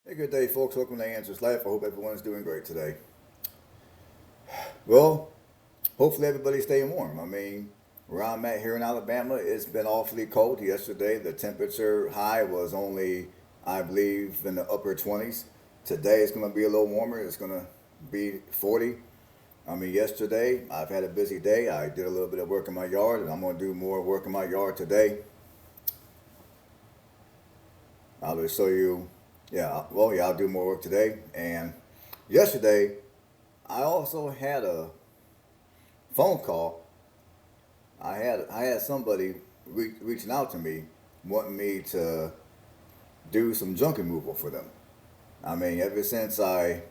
Hey, good day, folks. Welcome to Answers Life. I hope everyone's doing great today. Well, hopefully everybody's staying warm. Where I'm at here in Alabama, it's been awfully cold. Yesterday, the temperature high was only, I believe, in the upper 20s. Today, it's going to be a little warmer. It's going to be 40. Yesterday, I've had a busy day. I did a little bit of work in my yard, and I'm going to do more work in my yard today. I'll just show you. Yeah, I'll do more work today. And yesterday, I also had a phone call. I had somebody reaching out to me, wanting me to do some junk removal for them. Ever since I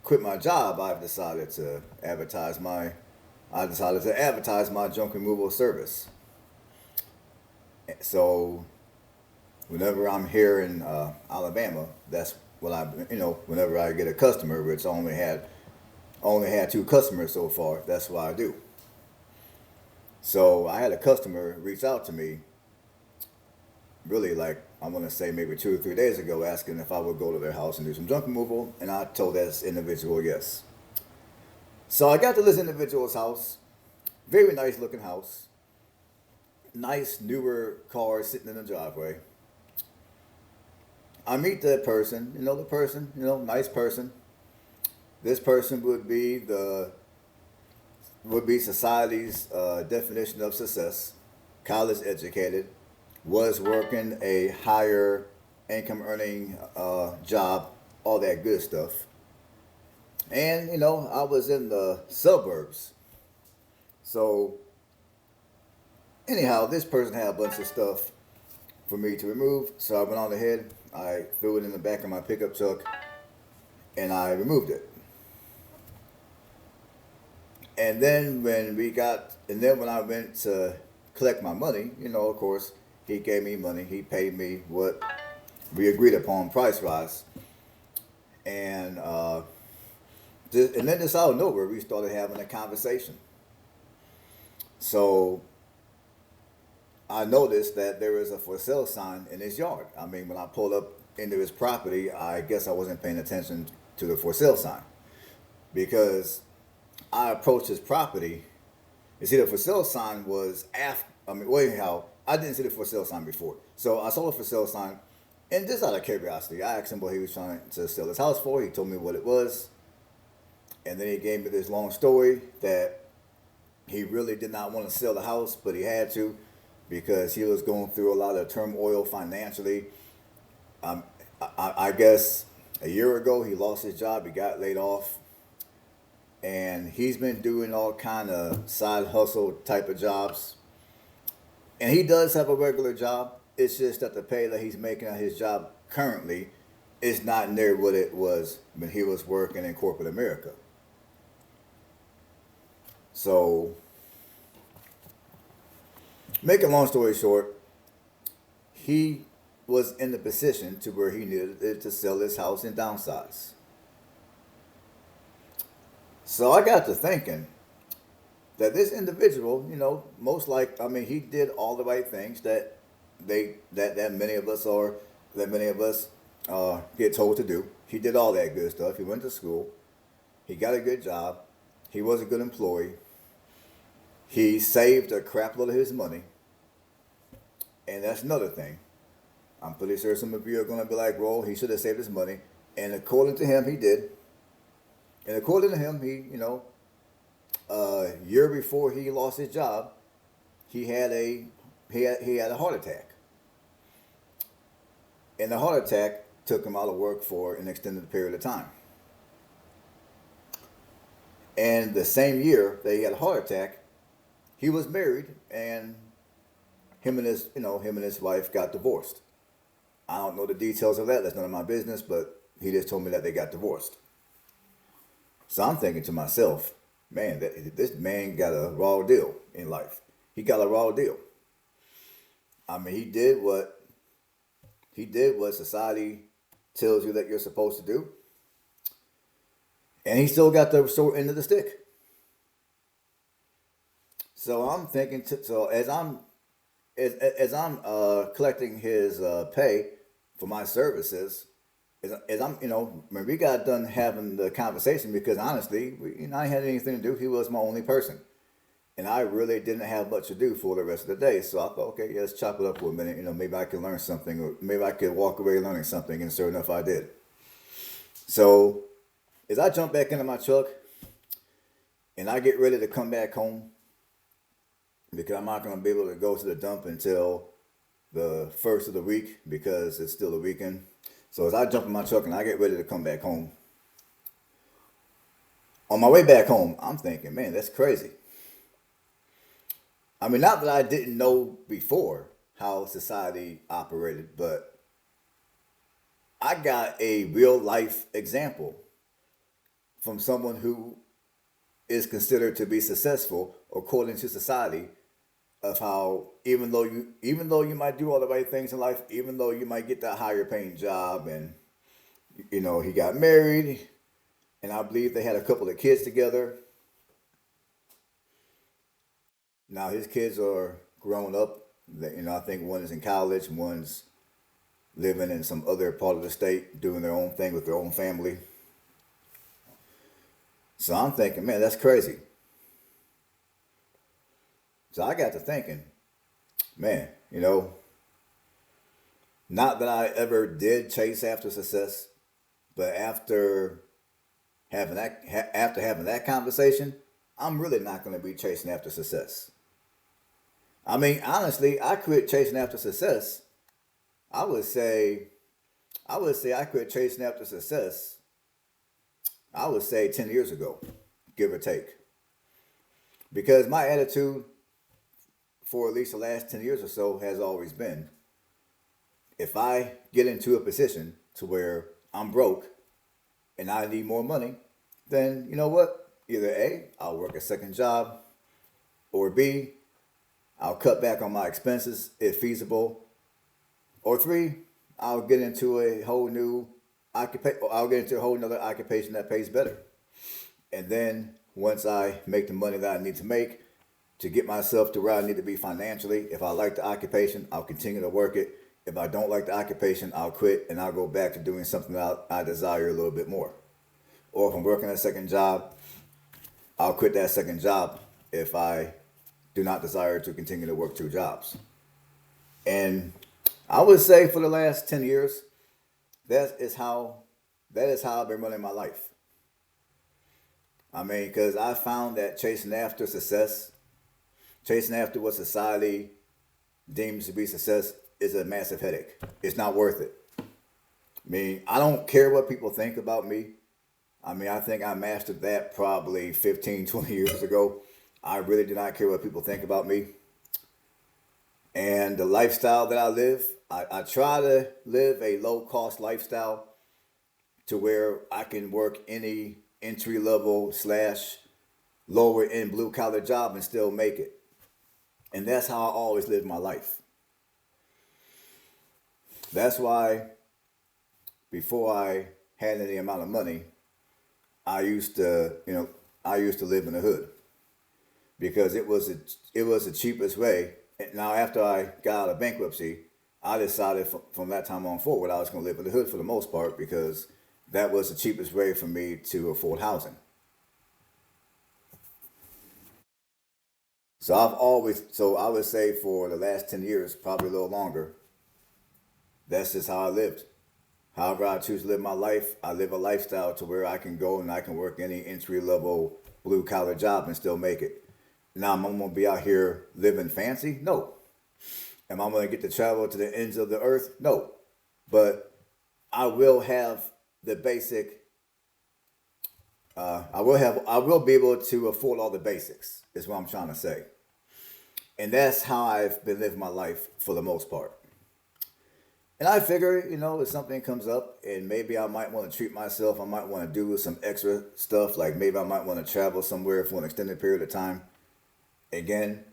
quit my job, I decided to advertise my junk removal service. So whenever I'm here in Alabama, that's what whenever I get a customer, which I only had two customers so far, that's what I do. So I had a customer reach out to me, really, like, I want to say maybe 2 or 3 days ago, asking if I would go to their house and do some junk removal, and I told this individual yes. So I got to this individual's house, very nice looking house, nice newer car sitting in the driveway. I meet the person, nice person. This person would be society's definition of success, college educated, was working a higher income earning job, all that good stuff. And I was in the suburbs. So anyhow, this person had a bunch of stuff for me to remove. So I went on ahead, I threw it in the back of my pickup truck, and I removed it. And then when I went to collect my money, of course, he gave me money. He paid me what we agreed upon price wise. And and then just out of nowhere, we started having a conversation. So I noticed that there was a for sale sign in his yard. When I pulled up into his property, I guess I wasn't paying attention to the for sale sign because I approached his property. You see, the for sale sign was after. Anyhow, I didn't see the for sale sign before, so I saw the for sale sign, and just out of curiosity, I asked him what he was trying to sell his house for. He told me what it was, and then he gave me this long story that he really did not want to sell the house, but he had to because he was going through a lot of turmoil financially. Um, I guess a year ago he lost his job. He got laid off, and he's been doing all kind of side hustle type of jobs. And he does have a regular job. It's just that the pay that he's making at his job currently is not near what it was when he was working in corporate America. So, make a long story short, he was in the position to where he needed to sell his house and downsize. So I got to thinking that this individual, he did all the right things that many of us get told to do. He did all that good stuff. He went to school. He got a good job. He was a good employee. He saved a crap load of his money, and that's another thing. I'm pretty sure some of you are going to be like, "Well, he should have saved his money," and according to him, he did. And according to him, a year before he lost his job, he had a heart attack, and the heart attack took him out of work for an extended period of time. And the same year that he had a heart attack, he was married, and him and his wife got divorced. I don't know the details of that. That's none of my business. But he just told me that they got divorced. So I'm thinking to myself, man, this man got a raw deal in life. He got a raw deal. He did what society tells you that you're supposed to do, and he still got the short end of the stick. So I'm thinking. So as I'm collecting his pay for my services, as I'm, when we got done having the conversation, because honestly, I ain't had anything to do. He was my only person. And I really didn't have much to do for the rest of the day. So I thought, okay, yeah, let's chop it up for a minute. Maybe I could learn something, or maybe I could walk away learning something. And sure enough, I did. So as I jump back into my truck and I get ready to come back home, because I'm not going to be able to go to the dump until the first of the week because it's still a weekend. So as I jump in my truck and I get ready to come back home, on my way back home, I'm thinking, man, that's crazy. I mean, not that I didn't know before how society operated, but I got a real life example from someone who is considered to be successful according to society, of how even though you might do all the right things in life, even though you might get that higher paying job, and he got married, and I believe they had a couple of kids together. Now his kids are grown up. I think one is in college, one's living in some other part of the state, doing their own thing with their own family. So I'm thinking, man, that's crazy. So I got to thinking, man, not that I ever did chase after success, but after having that conversation, I'm really not going to be chasing after success. I mean, honestly, I quit chasing after success. I would say I quit chasing after success. I would say 10 years ago, give or take. Because my attitude for at least the last 10 years or so has always been, if I get into a position to where I'm broke and I need more money, then you know what? Either A, I'll work a second job, or B, I'll cut back on my expenses if feasible, or three, I'll get into a whole new I'll get into a whole nother occupation that pays better. And then once I make the money that I need to make to get myself to where I need to be financially, if I like the occupation, I'll continue to work it. If I don't like the occupation, I'll quit and I'll go back to doing something that I desire a little bit more. Or if I'm working a second job, I'll quit that second job if I do not desire to continue to work two jobs. And I would say for the last 10 years, that is how that is how I've been running my life. I mean, because I found that chasing after success, chasing after what society deems to be success, is a massive headache. It's not worth it. I mean, I don't care what people think about me. I mean, I think I mastered that probably 15, 20 years ago. I really do not care what people think about me. And the lifestyle that I live, I try to live a low cost lifestyle to where I can work any entry level slash lower end blue collar job and still make it. And that's how I always lived my life. That's why before I had any amount of money, I used to, I used to live in the hood because it was the cheapest way. Now after I got out of bankruptcy, I decided from that time on forward I was going to live in the hood for the most part because that was the cheapest way for me to afford housing. So I would say for the last 10 years, probably a little longer, that's just how I lived. However I choose to live my life, I live a lifestyle to where I can go and I can work any entry level blue collar job and still make it. Now am I gonna be out here living fancy? No. Am I gonna get to travel to the ends of the earth? No. But I will have the basic. I will be able to afford all the basics. Is what I'm trying to say, and that's how I've been living my life for the most part. And I figure, if something comes up and maybe I might want to treat myself, I might want to do some extra stuff, like maybe I might want to travel somewhere for an extended period of time. Again,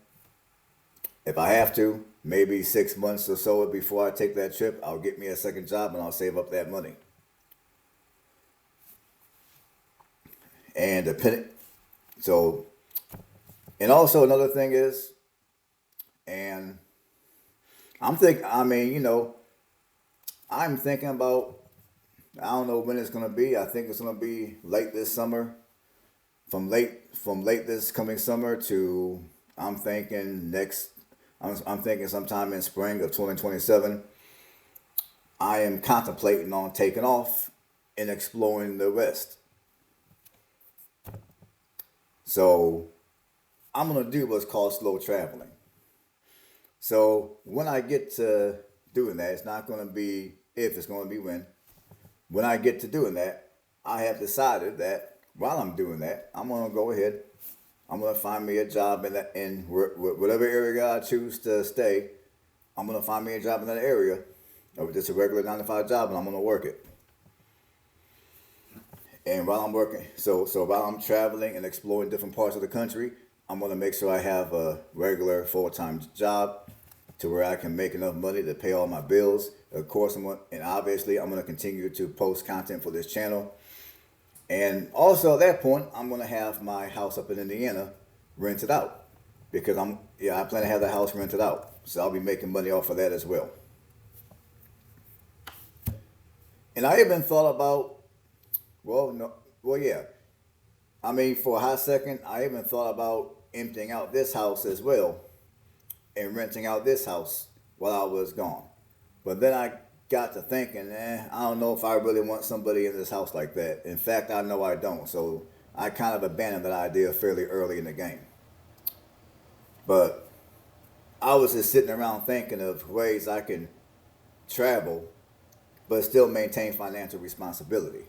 if I have to, maybe 6 months or so before I take that trip, I'll get me a second job and I'll save up that money. And depending, so, and also another thing is, and I'm thinking about I don't know when it's gonna be. I think it's gonna be late this summer. From late this coming summer to I'm thinking next. I'm thinking sometime in spring of 2027. I am contemplating on taking off and exploring the West. So I'm gonna do what's called slow traveling. So when I get to doing that, it's not gonna be if, it's gonna be when. When I get to doing that, I have decided that while I'm doing that, I'm gonna go ahead. I'm gonna find me a job whatever area I choose to stay. I'm gonna find me a job in that area, or just a regular 9 to 5 job, and I'm gonna work it. And while I'm working, so while I'm traveling and exploring different parts of the country, I'm gonna make sure I have a regular full-time job to where I can make enough money to pay all my bills. Of course, and obviously, I'm gonna continue to post content for this channel. And also at that point, I'm gonna have my house up in Indiana rented out because I plan to have the house rented out, so I'll be making money off of that as well. And I even thought about, well, no, well, yeah. I mean, for a hot second, I even thought about emptying out this house as well and renting out this house while I was gone. But then I got to thinking, I don't know if I really want somebody in this house like that. In fact, I know I don't. So I kind of abandoned that idea fairly early in the game. But I was just sitting around thinking of ways I can travel but still maintain financial responsibility.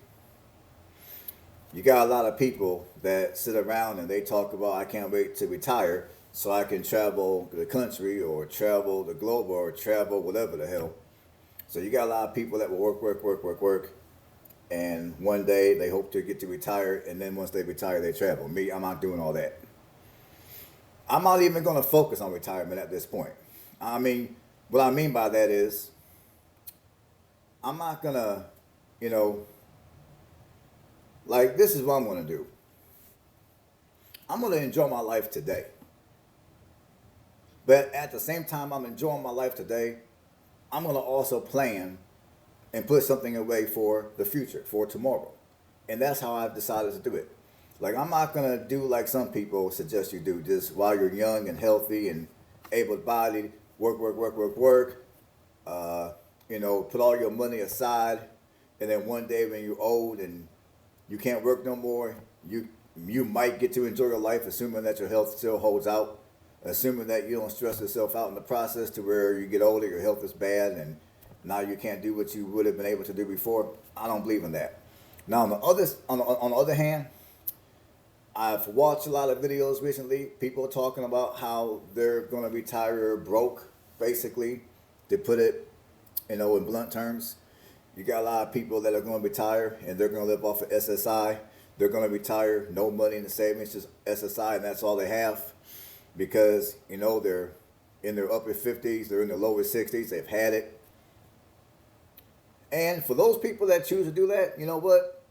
You got a lot of people that sit around and they talk about, I can't wait to retire so I can travel the country or travel the globe or travel whatever the hell. So you got a lot of people that will work, and one day they hope to get to retire, and then once they retire, they travel. Me, I'm not doing all that. I'm not even going to focus on retirement at this point. I mean, what I mean by that is, I'm not going to, you know, like, this is what I'm going to do. I'm going to enjoy my life today. But at the same time I'm enjoying my life today, I'm going to also plan and put something away for the future, for tomorrow. And that's how I've decided to do it. Like, I'm not going to do like some people suggest you do, just while you're young and healthy and able-bodied, work. Put all your money aside, and then one day when you're old and you can't work no more, you might get to enjoy your life, assuming that your health still holds out, assuming that you don't stress yourself out in the process to where you get older, your health is bad, and now you can't do what you would have been able to do before. I don't believe in that. Now, on the other hand, I've watched a lot of videos recently, people talking about how they're going to retire broke, basically, to put it, in blunt terms. You got a lot of people that are going to retire and they're going to live off of SSI. They're going to retire, no money in the savings, just SSI, and that's all they have, because they're in their upper 50s, they're in their lower 60s, they've had it. And for those people that choose to do that, you know what?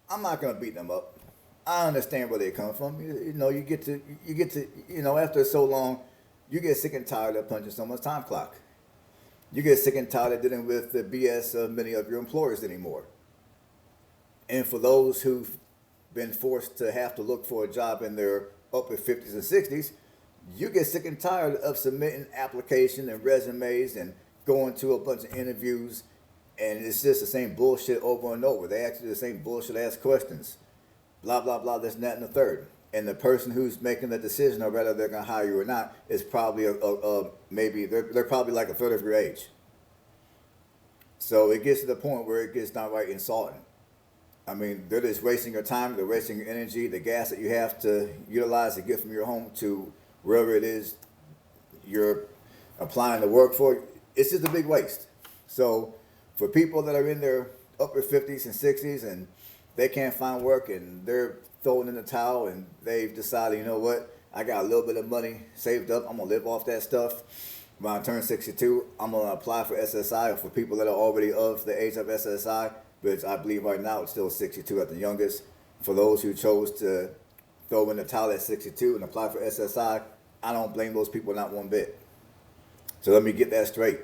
I'm not going to beat them up. I understand where they come from. You get to after so long, you get sick and tired of punching someone's time clock. You get sick and tired of dealing with the BS of many of your employers anymore. And for those who've been forced to have to look for a job in their upper 50s and 60s, you get sick and tired of submitting applications and resumes and going to a bunch of interviews, and it's just the same bullshit over and over. They ask you the same bullshit ass questions. Blah, blah, blah, this and that and the third. And the person who's making the decision of whether they're going to hire you or not is probably maybe they're probably like a third of your age. So it gets to the point where it gets downright insulting. I mean, they're just wasting your time, they're wasting your energy, the gas that you have to utilize to get from your home to wherever it is you're applying to work for. It's just a big waste. So for people that are in their upper 50s and 60s and they can't find work and they're throwing in the towel and they've decided, you know what, I got a little bit of money saved up, I'm going to live off that stuff. When I turn 62, I'm going to apply for SSI, for people that are already of the age of SSI, which I believe right now it's still 62 at the youngest. For those who chose to throw in the towel at 62 and apply for SSI, I don't blame those people not one bit. So let me get that straight.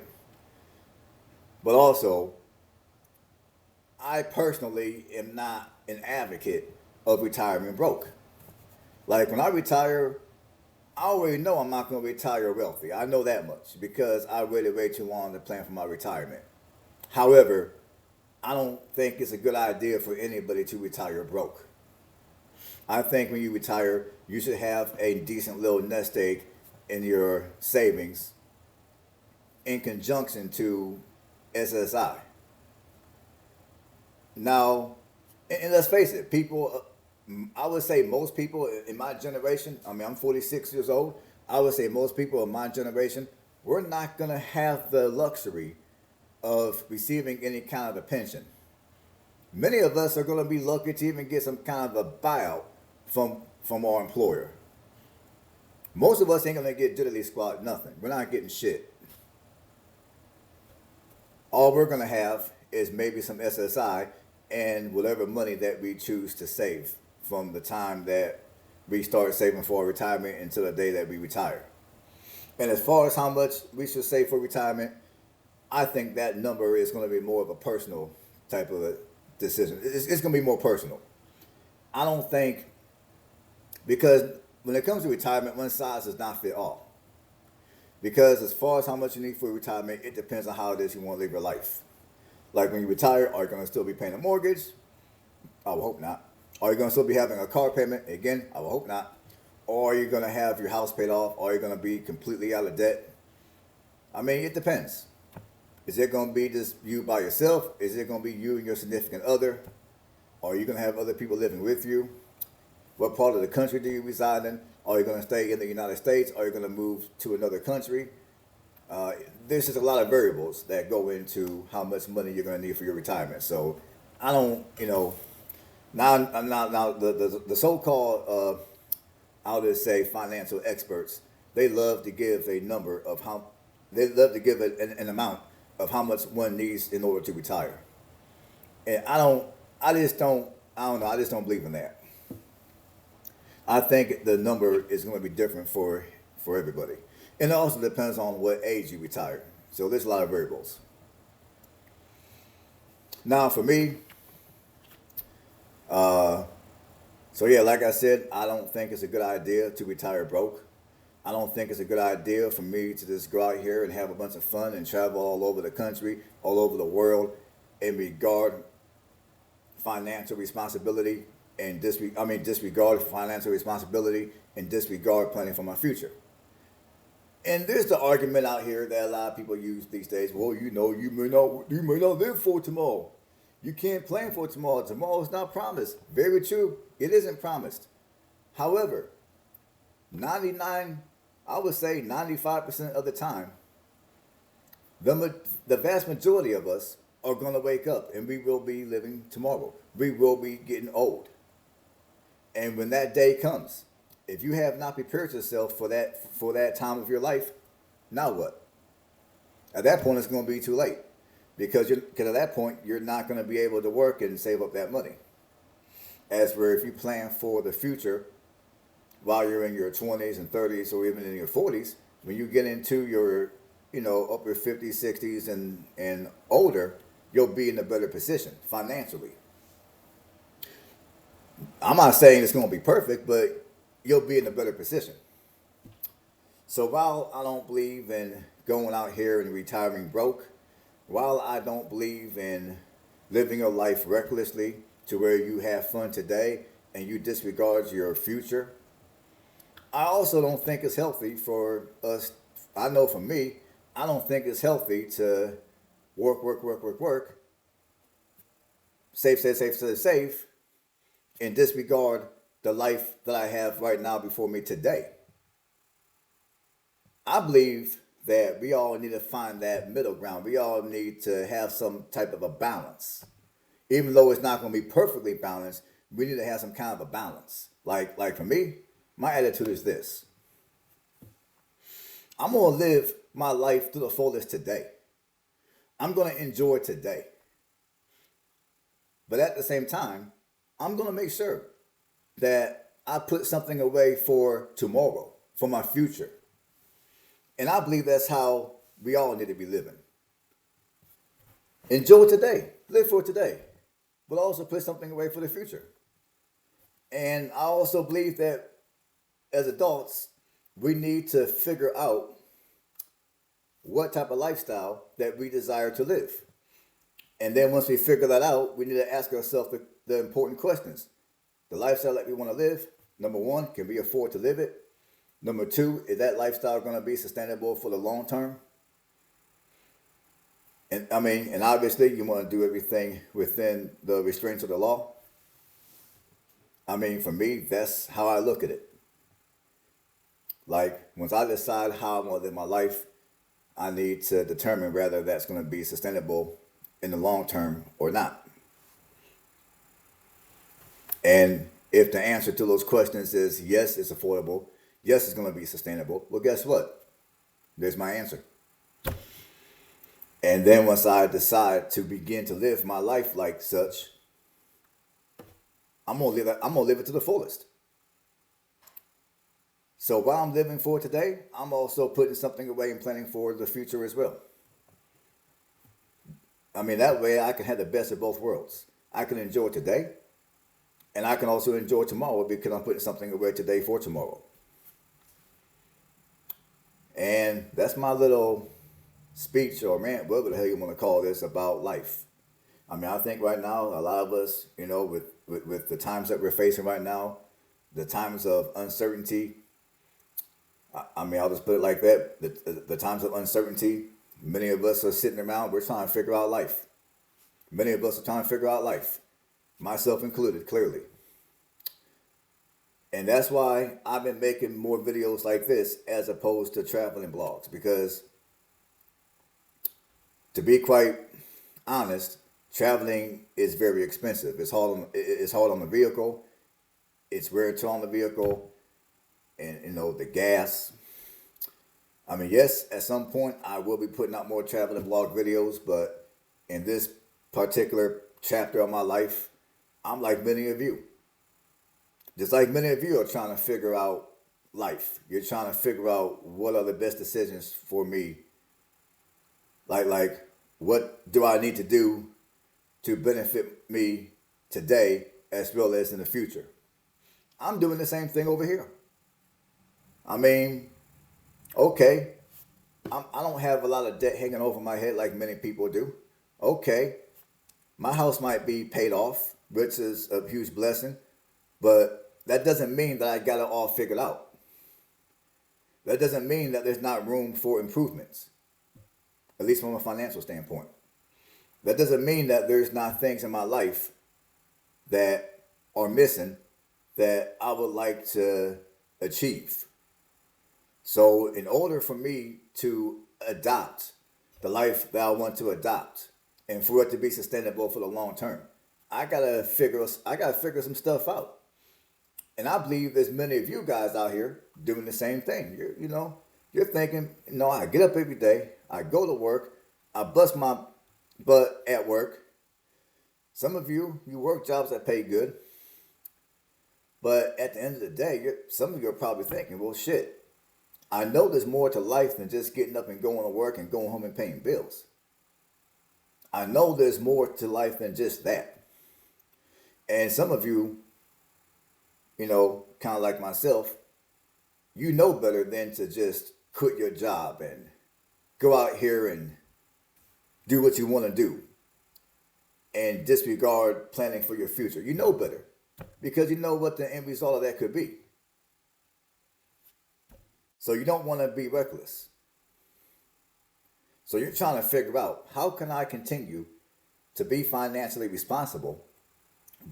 But also, I personally am not an advocate of retiring broke. Like when I retire, I already know I'm not going to retire wealthy. I know that much because I waited way too long to plan for my retirement. However, I don't think it's a good idea for anybody to retire broke. I think when you retire, you should have a decent little nest egg in your savings in conjunction to SSI. Now, and let's face it, people, I would say most people in my generation, I mean, I'm 46 years old, I would say most people in my generation, we're not going to have the luxury of receiving any kind of a pension. Many of us are going to be lucky to even get some kind of a buyout from our employer. Most of us ain't going to get diddly squat nothing. We're not getting shit. All we're going to have is maybe some SSI and whatever money that we choose to save from the time that we start saving for our retirement until the day that we retire. And as far as how much we should save for retirement, I think that number is going to be more of a personal type of a decision. It's going to be more personal. I don't think, because when it comes to retirement, one size does not fit all. Because as far as how much you need for retirement, it depends on how it is you want to live your life. Like when you retire, are you going to still be paying a mortgage? I would hope not. Are you going to still be having a car payment? Again, I would hope not. Or are you going to have your house paid off? Or are you going to be completely out of debt? I mean, it depends. Is it going to be just you by yourself? Is it going to be you and your significant other? Or are you going to have other people living with you? What part of the country do you reside in? Are you going to stay in the United States? Are you going to move to another country? There's just a lot of variables that go into how much money you're going to need for your retirement. So I don't, now the so-called, I'll just say financial experts, they love to give a number of how, they love to give an amount of how much one needs in order to retire. And I just don't believe in that. I think the number is going to be different for everybody. And it also depends on what age you retire. So there's a lot of variables. Now for me, so yeah, like I said, I don't think it's a good idea to retire broke. I don't think it's a good idea for me to just go out here and have a bunch of fun and travel all over the country, all over the world, and regard financial responsibility and disregard financial responsibility and disregard planning for my future. And there's the argument out here that a lot of people use these days. Well, you may not live for tomorrow. You can't plan for tomorrow. Tomorrow is not promised. Very true. It isn't promised. However, I would say 95% of the time, the vast majority of us are going to wake up and we will be living tomorrow. We will be getting old. And when that day comes, if you have not prepared yourself for that time of your life, now what? At that point, it's going to be too late because at that point, you're not going to be able to work and save up that money. As for if you plan for the future while you're in your 20s and 30s or even in your 40s, when you get into your upper 50s, 60s, and older, you'll be in a better position financially. I'm not saying it's going to be perfect, but you'll be in a better position. So while I don't believe in going out here and retiring broke, while I don't believe in living your life recklessly to where you have fun today and you disregard your future, I also don't think it's healthy for us. I know for me, I don't think it's healthy to work, save, and disregard the life that I have right now before me today. I believe that we all need to find that middle ground. We all need to have some type of a balance. Even though it's not going to be perfectly balanced, we need to have some kind of a balance. Like for me, my attitude is this. I'm going to live my life to the fullest today. I'm going to enjoy today. But at the same time, I'm going to make sure that I put something away for tomorrow, for my future. And I believe that's how we all need to be living. Enjoy today. Live for today. but also put something away for the future. And I also believe that as adults, we need to figure out what type of lifestyle that we desire to live. And then once we figure that out, we need to ask ourselves the important questions. The lifestyle that we want to live, number one, can we afford to live it? Number two, is that lifestyle going to be sustainable for the long term? And obviously, you want to do everything within the restraints of the law. For me, that's how I look at it. Like, once I decide how I want to live my life, I need to determine whether that's going to be sustainable in the long term or not. And if the answer to those questions is yes, it's affordable, yes, it's going to be sustainable, well, guess what? There's my answer. And then once I decide to begin to live my life like such, I'm gonna live it to the fullest. So while I'm living for today, I'm also putting something away and planning for the future as well. That way I can have the best of both worlds. I can enjoy today, and I can also enjoy tomorrow because I'm putting something away today for tomorrow. And that's my little speech or rant, whatever the hell you want to call this, about life. I think right now, a lot of us, with the times that we're facing right now, the times of uncertainty, I'll just put it like that. The times of uncertainty, many of us are sitting around, we're trying to figure out life. Many of us are trying to figure out life, myself included, clearly. And that's why I've been making more videos like this as opposed to traveling blogs. Because to be quite honest, traveling is very expensive. It's hard on the vehicle. It's wear and tear on the vehicle, and the gas. Yes, at some point I will be putting out more traveling blog videos, but in this particular chapter of my life, I'm like many of you. Just like many of you are trying to figure out life. You're trying to figure out what are the best decisions for me. Like what do I need to do to benefit me today as well as in the future? I'm doing the same thing over here. Okay, I don't have a lot of debt hanging over my head like many people do. Okay, my house might be paid off, which is a huge blessing, but that doesn't mean that I got it all figured out. That doesn't mean that there's not room for improvements, at least from a financial standpoint. That doesn't mean that there's not things in my life that are missing that I would like to achieve. So in order for me to adopt the life that I want to adopt and for it to be sustainable for the long term, I gotta figure some stuff out. And I believe there's many of you guys out here doing the same thing. You're thinking, I get up every day, I go to work, I bust my butt at work. Some of you work jobs that pay good. But at the end of the day, some of you are probably thinking, well, shit, I know there's more to life than just getting up and going to work and going home and paying bills. I know there's more to life than just that. And some of you, kind of like myself, you know better than to just quit your job and go out here and do what you want to do and disregard planning for your future. You know better because you know what the end result of that could be. So you don't want to be reckless. So you're trying to figure out, how can I continue to be financially responsible,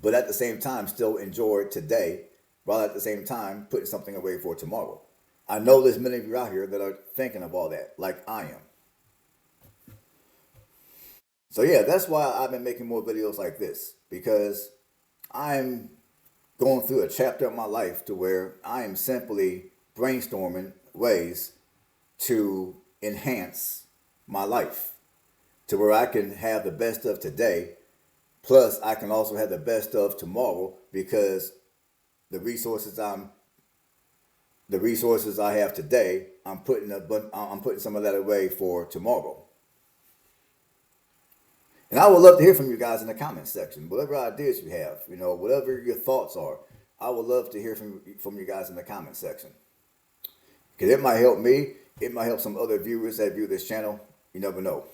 but at the same time still enjoy today, while at the same time putting something away for tomorrow? I know there's many of you out here that are thinking of all that, like I am. So yeah, that's why I've been making more videos like this, because I'm going through a chapter of my life to where I am simply brainstorming ways to enhance my life to where I can have the best of today, plus I can also have the best of tomorrow, because the resources I have today, I'm putting some of that away for tomorrow. And I would love to hear from you guys in the comment section. Whatever ideas you have, whatever your thoughts are, I would love to hear from you guys in the comment section. Because it might help me. It might help some other viewers that view this channel. You never know.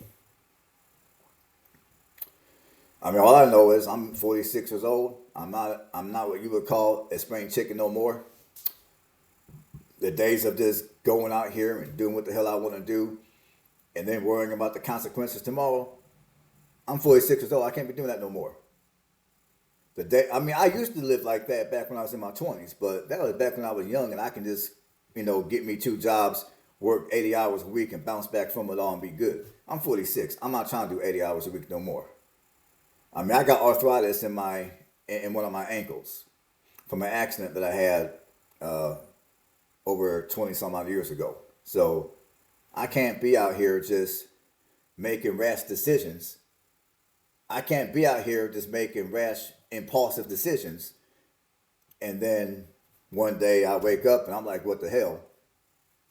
I mean, all I know is I'm 46 years old. I'm not what you would call a spring chicken no more. The days of just going out here and doing what the hell I want to do and then worrying about the consequences tomorrow. I'm 46 years old. I can't be doing that no more. I used to live like that back when I was in my 20s, but that was back when I was young and I can just, get me 2 jobs, work 80 hours a week and bounce back from it all and be good. I'm 46. I'm not trying to do 80 hours a week no more. I mean, I got arthritis in one of my ankles from an accident that I had over 20 some odd years ago. So I can't be out here just making rash decisions. I can't be out here just making rash, impulsive decisions. And then one day I wake up and I'm like, what the hell?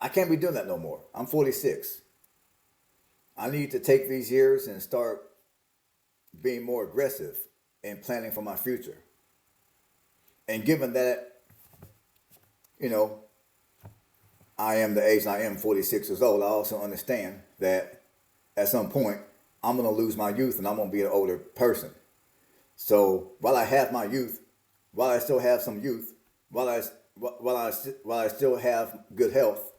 I can't be doing that no more. I'm 46. I need to take these years and start being more aggressive and planning for my future. And given that, I am the age I am, 46 years old, I also understand that at some point I'm going to lose my youth and I'm going to be an older person. So while I have my youth, while I still have some youth, while I still have good health,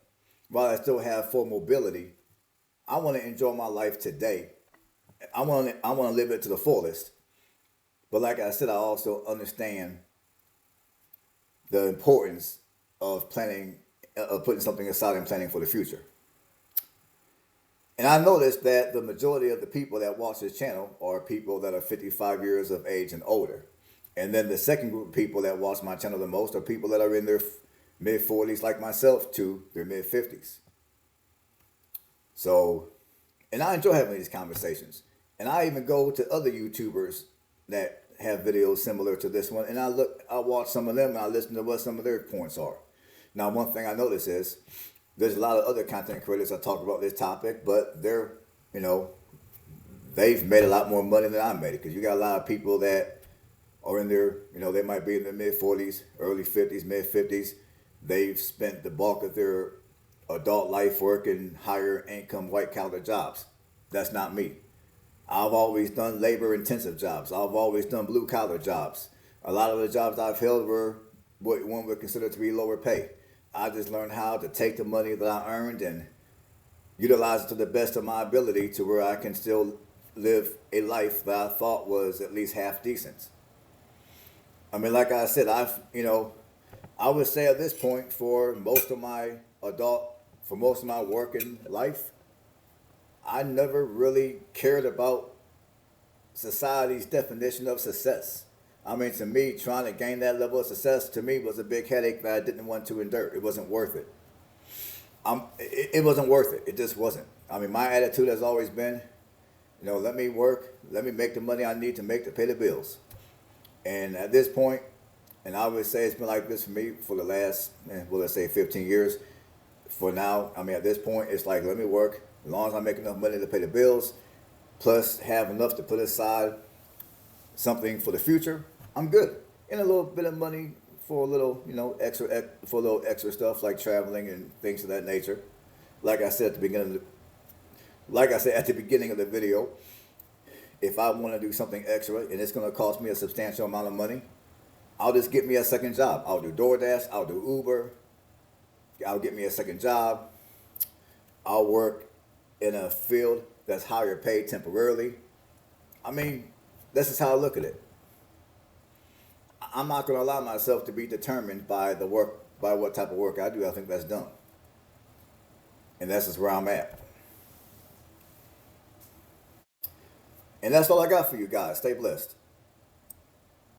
while I still have full mobility, I want to enjoy my life today. I want to live it to the fullest. But like I said, I also understand the importance of putting something aside and planning for the future. And I noticed that the majority of the people that watch this channel are people that are 55 years of age and older. And then the second group of people that watch my channel the most are people that are in their mid-40s like myself to their mid-50s. So, and I enjoy having these conversations. And I even go to other YouTubers that have videos similar to this one, and I watch some of them and I listen to what some of their points are. Now, one thing I notice is there's a lot of other content creators that talk about this topic, but they've made a lot more money than I made it, because you got a lot of people that are in their, they might be in their mid-40s, early 50s, mid-50s. They've spent the bulk of their adult life working higher income white collar jobs. That's not me. I've always done labor intensive jobs. I've always done blue collar jobs. A lot of the jobs I've held were what one would consider to be lower pay. I just learned how to take the money that I earned and utilize it to the best of my ability to where I can still live a life that I thought was at least half decent. I mean, like I said, I would say at this point for most of my working life, I never really cared about society's definition of success. I mean, to me, trying to gain that level of success, to me, was a big headache that I didn't want to endure. It wasn't worth it. It wasn't worth it. It just wasn't. I mean, my attitude has always been, let me work, let me make the money I need to pay the bills. And at this point, and I would say it's been like this for me for the last, let's say 15 years. For now, I mean, at this point, it's like, let me work. As long as I make enough money to pay the bills, plus have enough to put aside something for the future, I'm good. And a little bit of money for a little, extra stuff like traveling and things of that nature. Like I said at the beginning of the video, if I want to do something extra and it's going to cost me a substantial amount of money, I'll just get me a second job. I'll do DoorDash, I'll do Uber, I'll get me a second job. I'll work in a field that's higher paid temporarily. I mean, this is how I look at it. I'm not going to allow myself to be determined by what type of work I do. I think that's dumb. And that's just where I'm at. And that's all I got for you guys. Stay blessed.